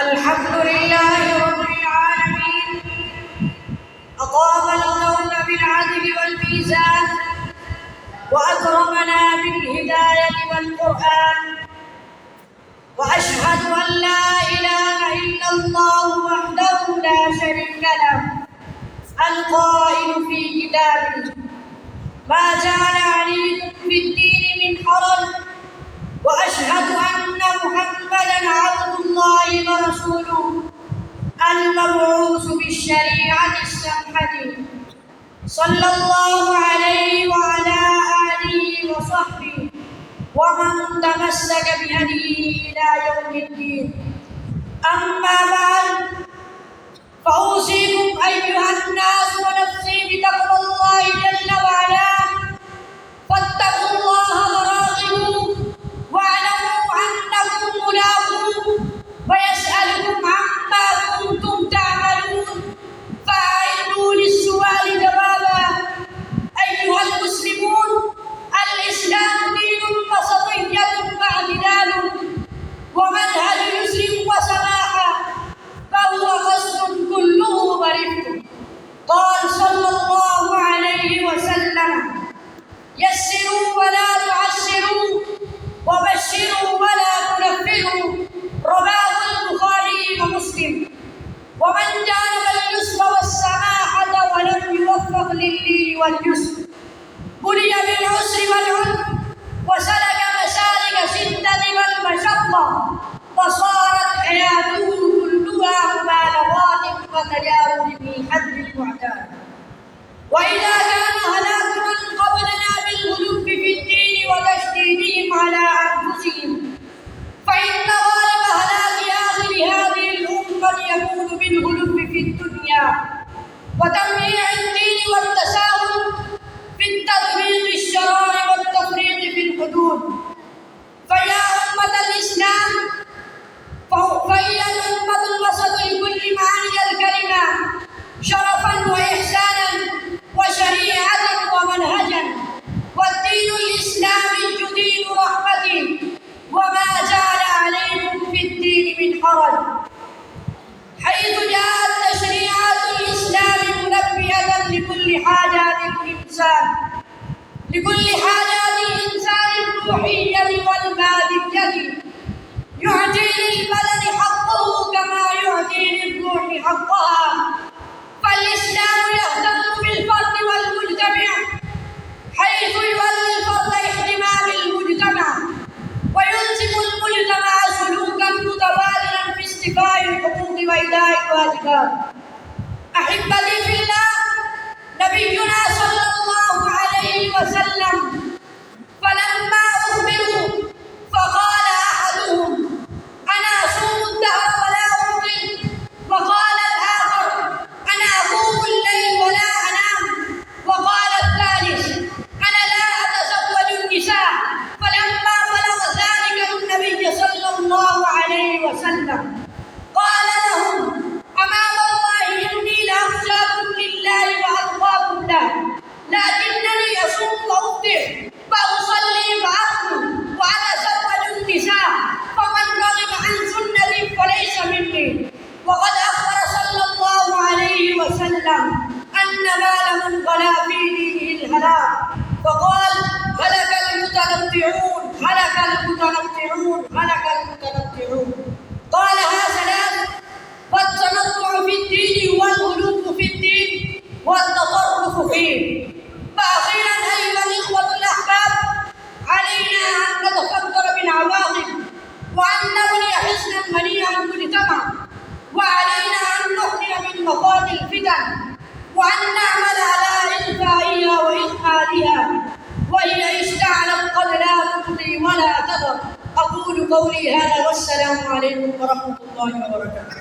الحمد لله رب العالمين، أقام الكون بالعدل والميزان، وأكرمنا بالهداية والقرآن، وأشهد أن لا إله إلا الله وحده لا شريك له القائل في كتابه: ما جعل عليكم في الدين من حرج، وأشهد أن محمدًا عبد الله ورسوله المبعوث بالشريعة السمحة، صلى الله عليه وعلى آله وصحبه ومن تمسك بهديه إلى يوم الدين. أما بعد، فأوصيكم أيها الناس ونفسي بتقوى الله جل وعلا، فاتقوا الله وراقبوه، واعلموا أنكم ملاقوه ويسألكم عما كنتم تعملون، فأعدوا للسؤال جوابا. أيها المسلمون، الإسلام دين وسطية واعتدال ومنهج يسر وسماحة، فهو قصد كله ورفق. قال صلى الله عليه وسلم: يسروا ولا تعسروا، وبشروا ولا تنفروا. رواه البخاري ومسلم. ومن جانب اليسر والسماحة ولم يوفق لللين واليسر بلي بالعسر والعنف، وسلك مسالك الشدة والمشقة، وصارت حياته كلها مبالغات وتجاوز في حد المعتاد. وإذا كان هلاك من قبلنا بالغلو في الدين وتشديدهم على أنفسهم، فإن غالب هلاك آخر هذه الأمة يكون بالغلو في الدنيا وتمييع الدين والتساهل في التطبيق الشرعي والتفريط في الحدود. فيا أمة الإسلام، فهي الأمة الوسط لكل معاني الكلمة، شرفا وإحسانا وشريعة ومنهجا. والدين الإسلامي دين رحمة، وما جعل عليكم في الدين من حرج، حيث جاءت تشريعات الإسلام منبهة لكل حاجات الإنسان الروحية والمادية، يعطي للبدن حقه كما يعطي للروح حقها. فالإسلام يهتم بالفرد والمجتمع، حيث يولي الفرد اهتمام المجتمع، ويلزم المجتمع سلوكا متبادلا في استيفاء الحقوق وإداء الواجبات. أحبتي في الله، نبينا صلى الله عليه وسلم فلما أخبروا فقال أحدهم: أنا أصوم الدهر ولا أفطر، وقال الآخر: أنا أقوم الليل ولا أنام، وقال الثالث: أنا لا أتزوج النساء. فلما بلغ ذلك النبي صلى الله عليه وسلم قال لهم: أما والله إني لأخشاكم لله وأتقاكم له، لكنني أصوم وأفطر وأصلي وأرقد وأتزوج النساء، فمن رغب عن سنتي فليس مني. وقد أخبر صلى الله عليه وسلم أن ما من غلا في دينه الهلاك، فقال: هلك المتنطعون، هلك المتنطعون، هلك المتنطعون. قالها ثلاث: والتنطع في الدين هو الغلو في الدين والتطرف فيه. فأخيرا أيها الإخوة الأحباب، علينا أن نتفكر بالعواقب، وأن نبني حصنا منيعا مجتمع، وعلينا أن نحذر من مخاض الفتن، وأن نعمل على إخفائها وإخمادها، وإذا اشتعلت قد لا تبقي ولا تذر. أقول قولي هذا، والسلام عليكم ورحمة الله وبركاته.